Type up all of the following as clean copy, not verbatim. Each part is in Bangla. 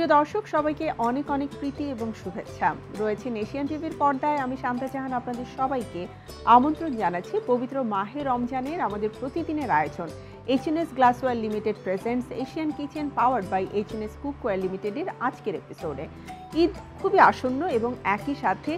প্রিয় দর্শক সবাইকে অনেক অনেক প্রীতি এবং শুভেচ্ছা। রয়েছে এশিয়ান টিভির পর্দায়, আমি শান্তা জাহান আপনাদের সবাইকে আমন্ত্রণ জানাচ্ছি পবিত্র মাহে রমজানের আমাদের প্রতিদিনের আয়োজন H&S glassware limited presents Asian kitchen powered by H&S cookware লিমিটেডের আজকের এপিসোডে। ঈদ খুবই আসন্ন এবং একই সাথে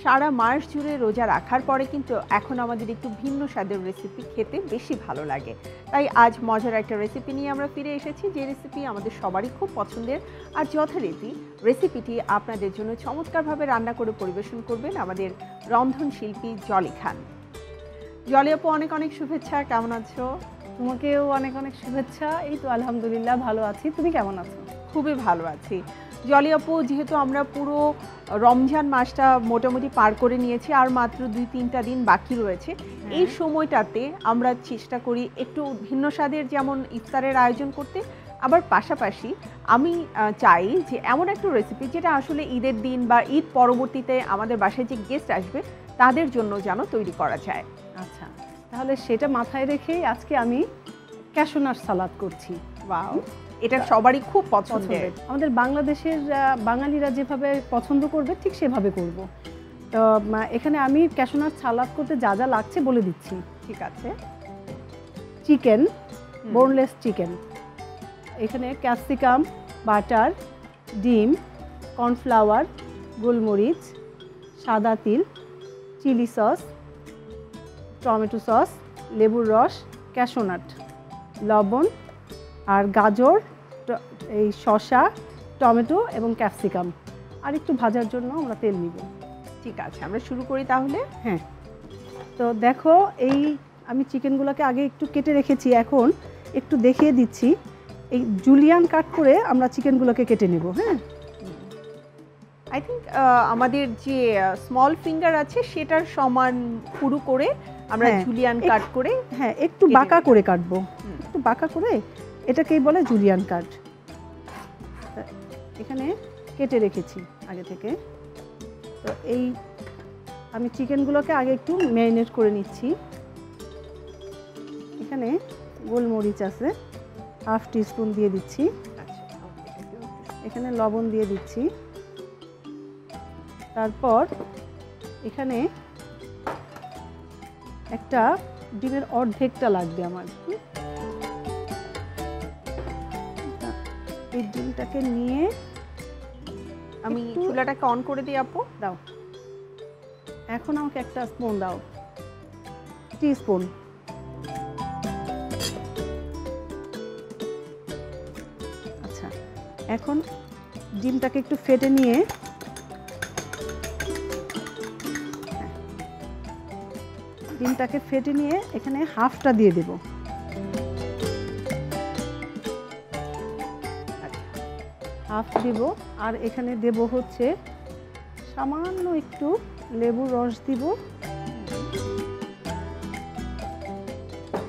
সারা মাস জুড়ে রোজা রাখার পরে কিন্তু এখন আমাদের একটু ভিন্ন স্বাদের রেসিপি খেতে বেশি ভালো লাগে। তাই আজ মজার একটা রেসিপি নিয়ে আমরা ফিরে এসেছি, যে রেসিপি আমাদের সবারই খুব পছন্দের। আর যথারীতি রেসিপিটি আপনাদের জন্য চমৎকারভাবে রান্না করে পরিবেশন করবেন আমাদের রন্ধনশিল্পী জলি খান। জলি আপু, অনেক অনেক শুভেচ্ছা, কেমন আছো? তোমাকেও অনেক অনেক শুভেচ্ছা। এই তো আলহামদুলিল্লাহ ভালো আছি, তুমি কেমন আছো? খুবই ভালো আছি। জলি আপু, যেহেতু আমরা পুরো রমজান মাসটা মোটামুটি পার করে নিয়েছি, আর মাত্র 2-3টা দিন বাকি রয়েছে, এই সময়টাতে আমরা চেষ্টা করি একটু ভিন্ন স্বাদের যেমন ইফতারের আয়োজন করতে, আবার পাশাপাশি আমি চাই যে এমন একটা রেসিপি যেটা আসলে ঈদের দিন বা ঈদ পরবর্তীতে আমাদের বাসায় যে গেস্ট আসবে তাদের জন্য যেন তৈরি করা যায়। আচ্ছা, তাহলে সেটা মাথায় রেখেই আজকে আমি ক্যাশু নাট সালাদ করছি। ওয়াও, এটা সবারই খুব পছন্দের। আমাদের বাংলাদেশের বাঙালিরা যেভাবে পছন্দ করবে ঠিক সেভাবে করব। তো এখানে আমি ক্যাশু নাট সালাদ করতে যা যা লাগছে বলে দিচ্ছি। ঠিক আছে। চিকেন, বোনলেস চিকেন, এখানে ক্যাপসিকাম, বাটার, ডিম, কর্নফ্লাওয়ার, গোলমরিচ, সাদা তিল, চিলি সস, টমেটো সস, লেবুর রস, ক্যাশু নাট, লবণ আর গাজর, এই শসা, টমেটো এবং ক্যাপসিকাম, আর একটু ভাজার জন্য আমরা তেল নিব। ঠিক আছে, আমরা শুরু করি তাহলে। হ্যাঁ, তো দেখো এই আমি চিকেনগুলোকে আগে একটু কেটে রেখেছি, এখন একটু দেখিয়ে দিচ্ছি। এই জুলিয়ান কাট করে আমরা চিকেনগুলোকে কেটে নেব। হ্যাঁ, আই থিঙ্ক আমাদের যে স্মল ফিঙ্গার আছে সেটার সমান পুরু করে আমরা জুলিয়ান কাট করে, হ্যাঁ একটু বাঁকা করে কাটবো, একটু বাঁকা করে, এটাকেই বলে জুলিয়ান কাট। এখানে কেটে রেখেছি আগে থেকে। তো এই আমি চিকেনগুলোকে আগে একটু ম্যারিনেট করে নিচ্ছি। এখানে গোলমরিচ আছে, হাফ টিস্পুন দিয়ে দিচ্ছি। এখানে লবণ দিয়ে দিচ্ছি। তারপর এখানে একটা ডিমের অর্ধেকটা লাগবে আমার। এই ডিমটাকে নিয়ে আমি চুলাটাকে অন করে দিই। আপু দাও, এখন আমাকে একটা স্পুন দাও, টিস্পুন। আচ্ছা, এখন ডিমটাকে একটু ফেটে নিয়ে এখানে হাফটা দিয়ে দেব। হাফ দিব, আর এখানে দেব হচ্ছে সামান্য একটু লেবুর রস দিব,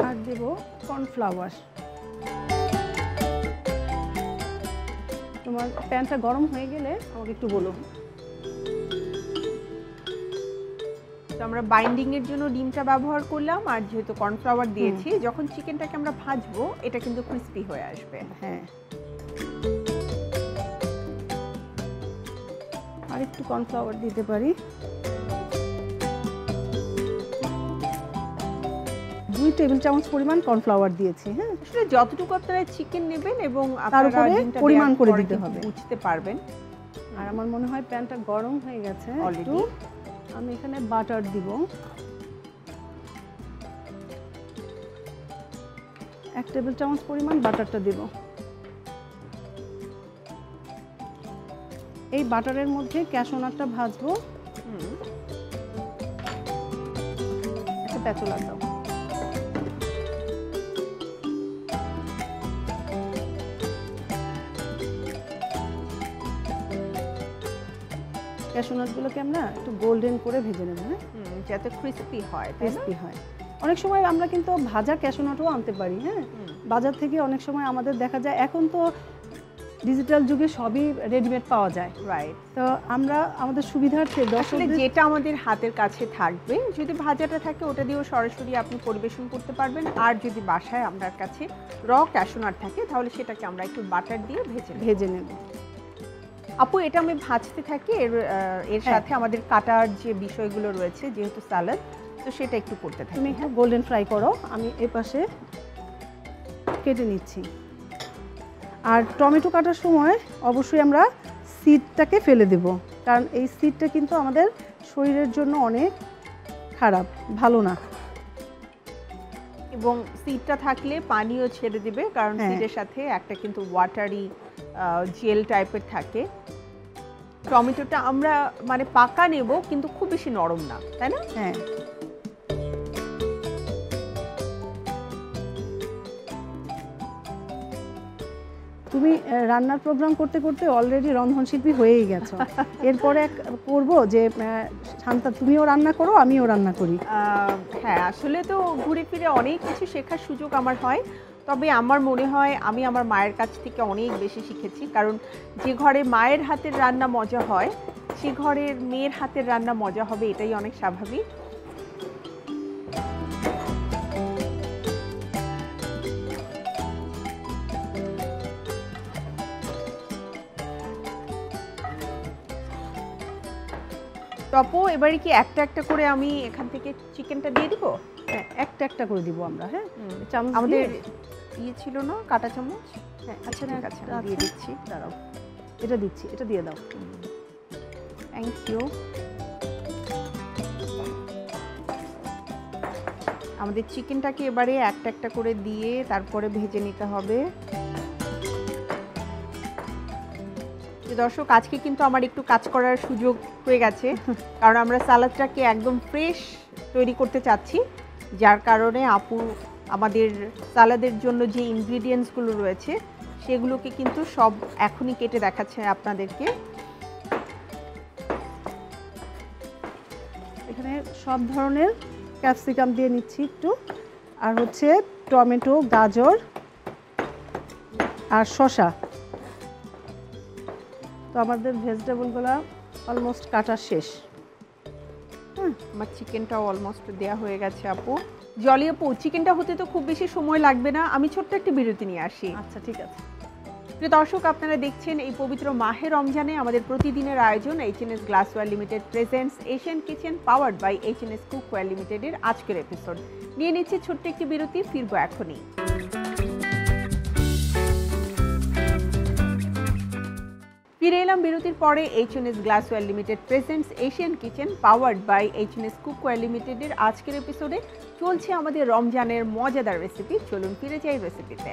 আর দেব কর্নফ্লাওয়ার। তোমার প্যানটা গরম হয়ে গেলে আমাকে একটু বলো। তো আমরা বাইন্ডিং এর জন্য ডিমটা ব্যবহার করলাম, আর যেহেতু কর্নফ্লাওয়ার দিয়েছি, যখন চিকেনটাকে আমরা ভাজবো এটা কিন্তু ক্রিস্পি হয়ে আসবে। হ্যাঁ, আর একটু কর্নফ্লাওয়ার দিতে পারি। 2 টেবিল চামচ পরিমাণ কর্নফ্লাওয়ার দিয়েছি। হ্যাঁ, আসলে যতটুকু আপনারা চিকেন নেবেন এবং তার উপরে পরিমাণ করে দিতে হবে, বুঝতে পারবেন। আর আমার মনে হয় প্যানটা গরম হয়ে গেছে অলরেডি। আমি এখানে বাটার দিব, 1 টেবিল চামচ পরিমাণ বাটারটা দেব। এই বাটারের মধ্যে ক্যাশু নাটটা ভাজবো। একটা প্যাচুলা দাও। ক্যাশু নাটগুলোকে আমরা একটু গোল্ডেন করে ভেজে নেব, যাতে ক্রিস্পি হয়। অনেক সময় আমরা কিন্তু ভাজা ক্যাশু নাটও আনতে পারি। হ্যাঁ, বাজার থেকে অনেক সময় আমাদের দেখা যায়, এখন তো ডিজিটাল যুগে সবই রেডিমেড পাওয়া যায়। রাইট। তো আমরা আমাদের সুবিধার্থে আসলে যেটা আমাদের হাতের কাছে থাকবে, যদি ভাজাটা থাকে ওটা দিয়েও সরাসরি আপনি পরিবেশন করতে পারবেন, আর যদি বাসায় আপনার কাছে র ক্যাশু নাট থাকে তাহলে সেটাকে আমরা একটু বাটার দিয়ে ভেজে নেব। আপু এটা আমি ভাজতে থাকি, এর সাথে আমাদের কাটার যে বিষয়গুলো রয়েছে যেহেতু সালাদ, তো সেটা একটু করতে থাকি। তুমি একটু গোল্ডেন ফ্রাই করো, আমি এ পাশে কেটে নিচ্ছি। আর টমেটো কাটার সময় অবশ্যই আমরা সিডটাকে ফেলে দেব, কারণ এই সিডটা কিন্তু আমাদের শরীরের জন্য অনেক খারাপ, ভালো না। এবং সিডটা থাকলে পানিও ছেড়ে দিবে, কারণ সিডের সাথে একটা কিন্তু ওয়াটারি জেল টাইপের থাকে। টমেটোটা আমরা মানে পাকা নেব, কিন্তু খুব বেশি নরম না, তাই না? হ্যাঁ। তুমি রান্নার প্রোগ্রাম করতে করতে অলরেডি রন্ধনশিল্পী হয়েই গেছো। এরপরে করব যে শান্তা তুমিও রান্না করো, আমিও রান্না করি। হ্যাঁ, আসলে তো ঘুরে ফিরে অনেক কিছু শেখার সুযোগ আমার হয়। তবে আমার মনে হয় আমি আমার মায়ের কাছ থেকে অনেক বেশি শিখেছি, কারণ যে ঘরে মায়ের হাতের রান্না মজা হয় সে ঘরের মেয়ের হাতের রান্না মজা হবে, এটাই অনেক স্বাভাবিক। তপু এবারে কি একটা একটা করে আমি এখান থেকে চিকেনটা দিয়ে দিব? হ্যাঁ, একটা একটা করে দিব আমরা। হ্যাঁ, চামচ আমাদের দিয়ে ছিল না কাঁটা চামচ? হ্যাঁ, আচ্ছা ঠিক আছে, আমি দিয়ে দিচ্ছি। দাঁড়াও, এটা দিচ্ছি, এটা দিয়ে দাও। Thank you. আমাদের চিকেনটাকে এবারে একটা একটা করে দিয়ে তারপরে ভেজে নিতে হবে। দর্শক, আজকে কিন্তু আমার একটু কাজ করার সুযোগ হয়ে গেছে, কারণ আমরা সালাদটাকে একদম ফ্রেশ তৈরি করতে চাচ্ছি, যার কারণে আপু আমাদের সালাদের জন্য যে ইনগ্রিডিয়েন্টসগুলো রয়েছে সেগুলোকে কিন্তু সব এখনই কেটে দেখাচ্ছে আপনাদেরকে। এখানে সব ধরনের ক্যাপসিকাম দিয়ে নিচ্ছি একটু, আর হচ্ছে টমেটো, গাজর আর শসা। তো আমাদের ভেজিটেবলগুলো অলমোস্ট কাটা শেষ। আমার চিকেনটাও অলমোস্ট দেয়া হয়ে গেছে আপু। জলি আপু, চিকেনটা হতে তো খুব বেশি সময় লাগবে না, আমি ছোট্ট একটা বিরতি নিয়ে আসি। আচ্ছা ঠিক আছে। প্রিয় দর্শক, আপনারা দেখছেন এই পবিত্র মাহে রমজানে আমাদের প্রতিদিনের আয়োজন HNS glassware limited presents Asian kitchen powered by HNS cookware লিমিটেডের আজকের এপিসোড। নিয়ে নিচ্ছি ছোট্ট একটি বিরতি, ফিরবো এখনই। ফিরে এলাম বিরতির পরে। HNS glassware limited presents Asian kitchen powered by HNS cookware লিমিটেডের আজকের এপিসোডে চলছে আমাদের রমজানের মজাদার রেসিপি। চলুন ফিরে যাই রেসিপিতে।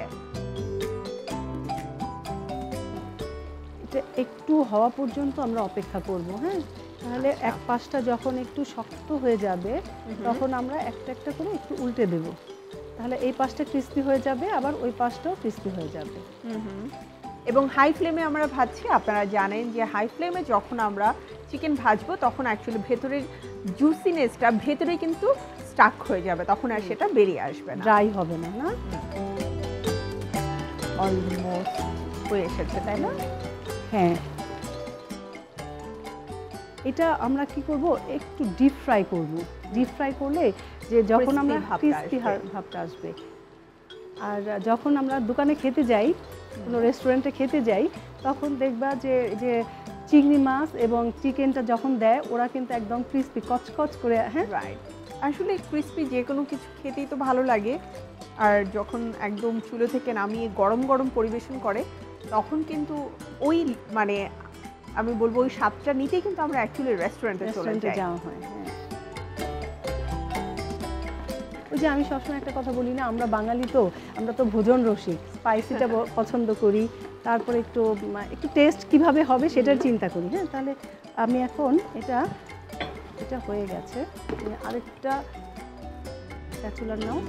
এটা একটু হওয়া পর্যন্ত আমরা অপেক্ষা করব। হ্যাঁ, তাহলে এক পাশটা যখন একটু শক্ত হয়ে যাবে তখন আমরা একটা একটা করে একটু উল্টে দেব, তাহলে এই পাশটা ক্রিস্পি হয়ে যাবে, আবার ওই পাশটাও ক্রিস্পি হয়ে যাবে। এবং হাই ফ্লেমে আমরা ভাজছি। আপনারা জানেন যে হাই ফ্লেমে যখন আমরা চিকেন ভাজবো তখন অ্যাকচুয়ালি ভেতরের জুসিনেসটা ভেতরে কিন্তু স্টাক হয়ে যাবে, তখন আর সেটা বেরিয়ে আসবে না, ড্রাই হবে না। না, অলমোস্ট হয়ে এসেছে, তাই না? হ্যাঁ, এটা আমরা কি করব, একটু ডিপ ফ্রাই করব। ডিপ ফ্রাই করলে যে যখন আমরা ক্রিস্পি ভাবটা আসবে। আর যখন আমরা দোকানে খেতে যাই, কোনো রেস্টুরেন্টে খেতে যাই, তখন দেখবা যে যে চিংড়ি মাছ এবং চিকেনটা যখন দেয় ওরা কিন্তু একদম ক্রিস্পি কচকচ করে। হ্যাঁ, রাইট। আসলে ক্রিস্পি যে কোনো কিছু খেতেই তো ভালো লাগে, আর যখন একদম চুলো থেকে নামিয়ে গরম গরম পরিবেশন করে তখন কিন্তু ওই মানে আমি বলবো ওই স্বাদটা নিতেই কিন্তু আমরা অ্যাকচুয়ালি রেস্টুরেন্টে যাওয়া হয়। হ্যাঁ, ওই যে আমি সবসময় একটা কথা বলি না, আমরা বাঙালি তো, আমরা তো ভোজন রসিক, স্পাইসিটা পছন্দ করি, তারপরে একটু একটু টেস্ট কিভাবে হবে সেটার চিন্তা করি। হ্যাঁ, তাহলে আমি এখন এটা হয়ে গেছে, আরেকটা স্প্যাচুলার নাও।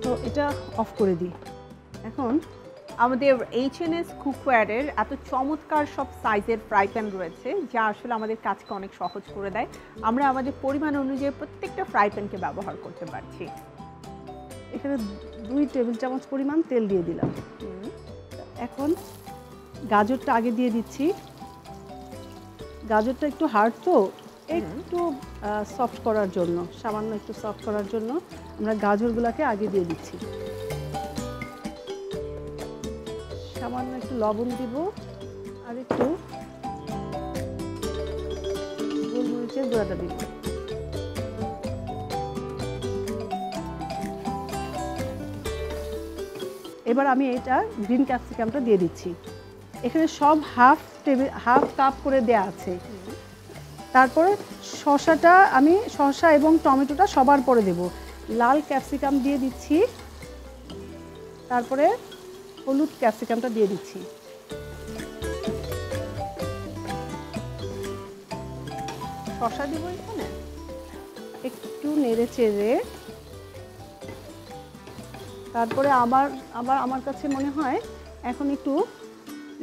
তো এটা অফ করে দিই। এখন আমাদের এইচএনএস কুকওয়্যারের এত চমৎকার সব সাইজের ফ্রাই প্যান রয়েছে যা আসলে আমাদের কাজকে অনেক সহজ করে দেয়। আমরা আমাদের পরিমাণ অনুযায়ী প্রত্যেকটা ফ্রাই প্যানকে ব্যবহার করতে পারছি। এখানে 2 টেবিল চামচ পরিমাণ তেল দিয়ে দিলাম। এখন গাজরটা আগে দিয়ে দিচ্ছি। গাজরটা একটু হার্ড তো, একটু সফট করার জন্য, সামান্য একটু সফট করার জন্য আমরা গাজরগুলোকে আগে দিয়ে দিচ্ছি। সামান্য একটু লবণ দিব আর একটু গোলমরিচের গুঁড়াটা দিব। এবার আমি এটা গ্রিন ক্যাপসিকামটা দিয়ে দিচ্ছি। এখানে সব হাফ কাপ করে দেয়া আছে। তারপরে শসাটা আমি শসা এবং টমেটোটা সবার পরে দেব। লাল ক্যাপসিকাম দিয়ে দিচ্ছি, তারপরে হলুদ ক্যাপসিকামটা দিয়ে দিচ্ছি। শসা দিব এখানে, একটু নেড়ে চেড়ে তারপরে আমার কাছে মনে হয় এখন একটু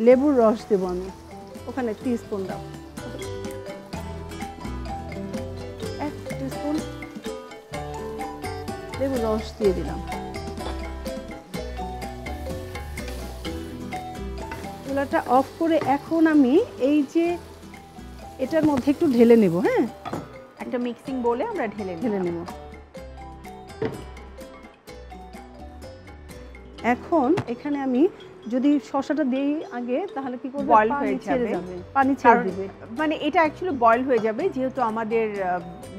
লেবুর রস দেবো আমি। ওখানে টিস্পুন দাও, 1 টিস্পুন লেবুর রস দিয়ে দিলাম। চুলাটা অফ করে এখন আমি এই যে এটার মধ্যে একটু ঢেলে নেব। হ্যাঁ, একটা মিক্সিং বলে আমরা ঢেলে নেব। এখন এখানে আমি যদি শসাটা দেই আগে তাহলে কি করব, বয়েল হয়ে যাবে, পানি ছেড়ে দিবে। মানে এটা অ্যাকচুয়ালি বয়েল হয়ে যাবে যেহেতু আমাদের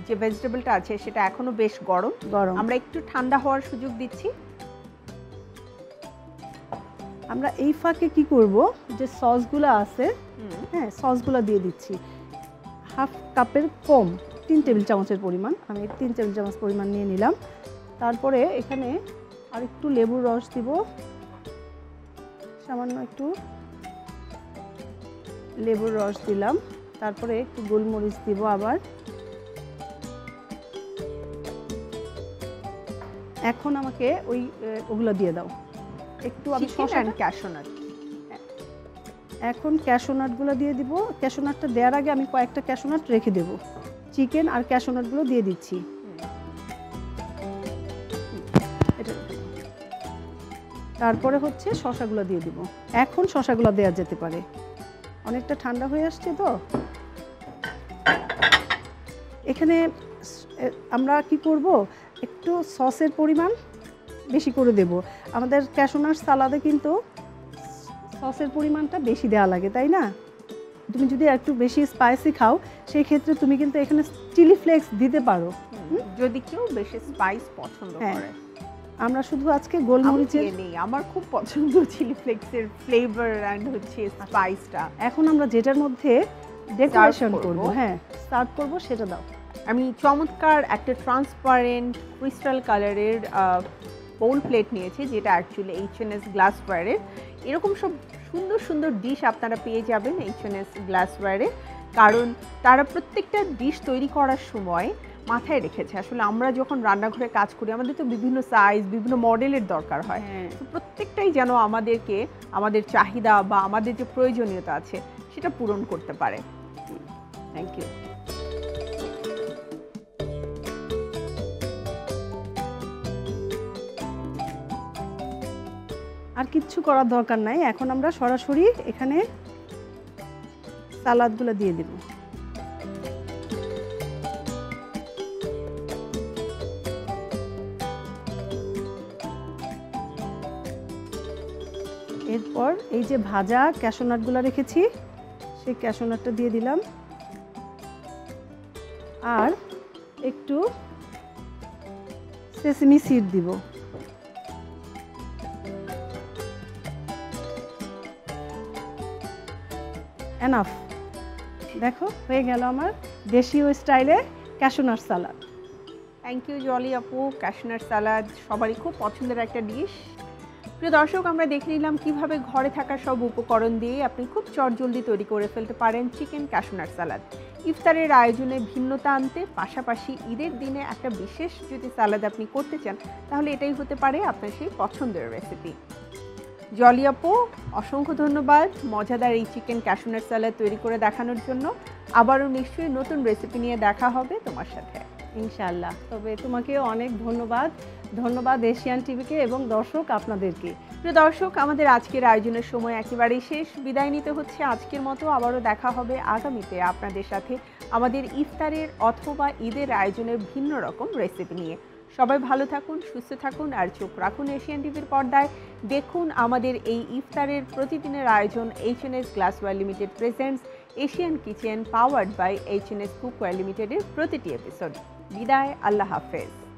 যে ভেজিটেবলটা আছে সেটা এখনো বেশ গরম। আমরা একটু ঠান্ডা হওয়ার সুযোগ দিচ্ছি। আমরা এই ফাঁকে কি করব, যে সসগুলো আছে, হ্যাঁ সসগুলো দিয়ে দিচ্ছি। হাফ কাপের কম, 3 টেবিল চামচের পরিমাণ, আমি 3 টেবিল চামচ পরিমাণ নিয়ে নিলাম। তারপরে এখানে আর একটু লেবুর রস দিব, সামান্য একটু লেবুর রস দিলাম। তারপরে একটু গোলমরিচ দিব আবার। এখন আমাকে ওগুলো দিয়ে দাও একটু। আমি এখন ক্যাশোনাটগুলো দিয়ে দিব। ক্যাশোনাটটা দেওয়ার আগে আমি কয়েকটা ক্যাশোনাট রেখে দেব। চিকেন আর ক্যাশোনাটগুলো দিয়ে দিচ্ছি। তারপরে হচ্ছে শসাগুলো দিয়ে দিব। এখন শসাগুলো দেওয়া যেতে পারে, অনেকটা ঠান্ডা হয়ে আসছে তো। এখানে আমরা কি করব, একটু সসের পরিমাণ বেশি করে দেব। আমাদের ক্যাশোনাট সালাদে কিন্তু সসের পরিমাণটা বেশি দেওয়া লাগে, তাই না? তুমি যদি একটু বেশি স্পাইসি খাও সেই ক্ষেত্রে তুমি কিন্তু এখানে চিলি ফ্লেক্স দিতে পারো, যদি কেউ বেশি স্পাইস পছন্দ করে। আমরা শুধু আজকে গোলমরিচের নেই, আমার খুব পছন্দ চিলি ফ্লেক্সের ফ্লেভার এন্ড হচ্ছে স্পাইসটা। এখন আমরা যেটার মধ্যে ডেকোরেশন করব, হ্যাঁ সার্ভ করব, সেটা দাও। আমি চমৎকার একটা ট্রান্সপারেন্ট ক্রিস্টাল কালারের বোল প্লেট নিয়েছি, যেটা অ্যাকচুয়ালি H&S গ্লাসওয়্যারের। এরকম সব সুন্দর সুন্দর ডিশ আপনারা পেয়ে যাবেন H&S গ্লাসওয়্যারে, কারণ তারা প্রত্যেকটা ডিশ তৈরি করার সময় মাথায় রেখেছে আসলে আমরা যখন রান্নাঘরে কাজ করি আমাদের তো বিভিন্ন সাইজ বিভিন্ন মডেলের দরকার হয়, তো প্রত্যেকটাই যেন আমাদেরকে আমাদের চাহিদা বা আমাদের যে প্রয়োজনীয়তা আছে সেটা পূরণ করতে পারে। Thank you. আর কিচ্ছু করার দরকার নাই, এখন আমরা সরাসরি এখানে সালাদগুলো দিয়ে দেব। এরপর এই যে ভাজা ক্যাশোনাটগুলো রেখেছি সেই ক্যাশোনাটটা দিয়ে দিলাম, আর একটু সেসমি সিড দিব। এনাফ। দেখো হয়ে গেল আমার দেশীয় স্টাইলে cashew nut salad. Thank you Jolly আপু। ক্যাশোনাট সালাদ সবারই খুব পছন্দের একটা ডিশ। প্রিয় দর্শক, আমরা দেখে নিলাম কিভাবে ঘরে থাকা সব উপকরণ দিয়ে আপনি খুব চটজলদি তৈরি করে ফেলতে পারেন চিকেন ক্যাশোনাট সালাদ। ইফতারের আয়োজনে ভিন্নতা আনতে, পাশাপাশি ঈদের দিনে একটা বিশেষ যদি সালাদ আপনি করতে চান তাহলে এটাই হতে পারে আপনার সেই পছন্দের রেসিপি। জলি আপু, অসংখ্য ধন্যবাদ মজাদার এই চিকেন ক্যাশোনাট সালাদ তৈরি করে দেখানোর জন্য। আবারও নিশ্চয়ই নতুন রেসিপি নিয়ে দেখা হবে তোমার সাথে। ইনশাআল্লাহ। তবে তোমাকেও অনেক ধন্যবাদ। ধন্যবাদ এশিয়ান টিভিকে এবং দর্শক আপনাদেরকে। প্রিয় দর্শক, আমাদের আজকের আয়োজনের সময় একেবারেই শেষ। বিদায় নিতে হচ্ছে আজকের মতো। আবারও দেখা হবে আগামীতে আপনাদের সাথে আমাদের ইফতারের অথবা ঈদের আয়োজনের ভিন্ন রকম রেসিপি নিয়ে। সবাই ভালো থাকুন, সুস্থ থাকুন আর চোখ রাখুন এশিয়ান টিভির পর্দায়। দেখুন আমাদের এই ইফতারের প্রতিদিনের আয়োজন H&S glassware limited presents Asian kitchen powered by H&S cookware লিমিটেডের প্রতিটি এপিসোড। বিদায়, আল্লাহ হাফেজ।